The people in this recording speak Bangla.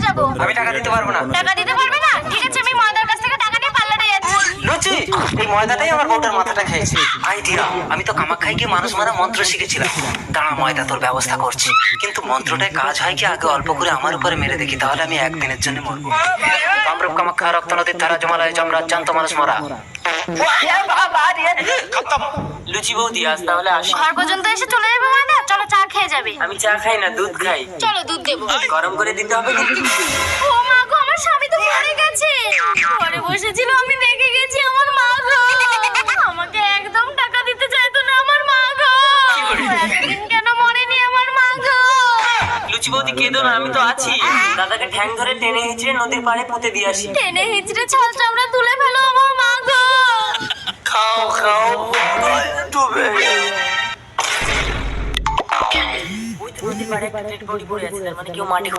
যাবো। আমি টাকা দিতে পারবো না। টাকা দিতে পারবে না? ঠিক আছে, আমি ময়দার কাছ থেকে টাকা নিয়ে পার্লারে যাচ্ছি। লুচি, এই ময়দাটাই আমার বউটার মাথাটা খেয়েছে। আইডিয়া, আমি তো কামাখ্যায় গিয়ে মানুষ মারা মন্ত্র শিখেছিলাম। দাঁড়া, ময়দা তোর ব্যবস্থা করছি। কিন্তু মন্ত্রটায় কাজ হয় কি, আগে অল্প করে আমার উপরে মেরে দেখি, তাহলে আমি একদিনের জন্য মরবো। কামরূপ কামাখ্যা রক্ত নদীর ধারা জমালয় যমরাজ জ্যান্ত মানুষ মরা। লুচি বৌদি, আজ তাহলে আসি। ঘর পর্যন্ত এসে চলে যাবে ময়দা? চলো চা খেয়ে যাবে। আমি চা খাই না, দুধ খাই। চলো দুধ দেবো। গরম করে দিতে হবে কিন্তু। ও মা গো, আমার স্বামী তো মরে গেছে। ঘরে বসেছিল, আমি দেখে গেছি। আমার মা গো, আমাকে একদম টাকা দিতে চাইতো না। আমার মা গো, এতদিন কেন মরেনি আমার মা গো? লুচি বৌদি কেঁদো না, আমি তো আছি। দাদাকে ঠ্যাং ধরে টেনে হিঁচড়ে নদীর পাড়ে পুঁতে দিয়ে আসি। টেনে হিচড়ে ছাল চামড়া তুলে ফেলো আমার মা গো। খাও খাও, ডুবে। ওই তো নদীর পাড়ে একটা ডেড বডি পড়ে আছে, তার মানে কেউ মাটি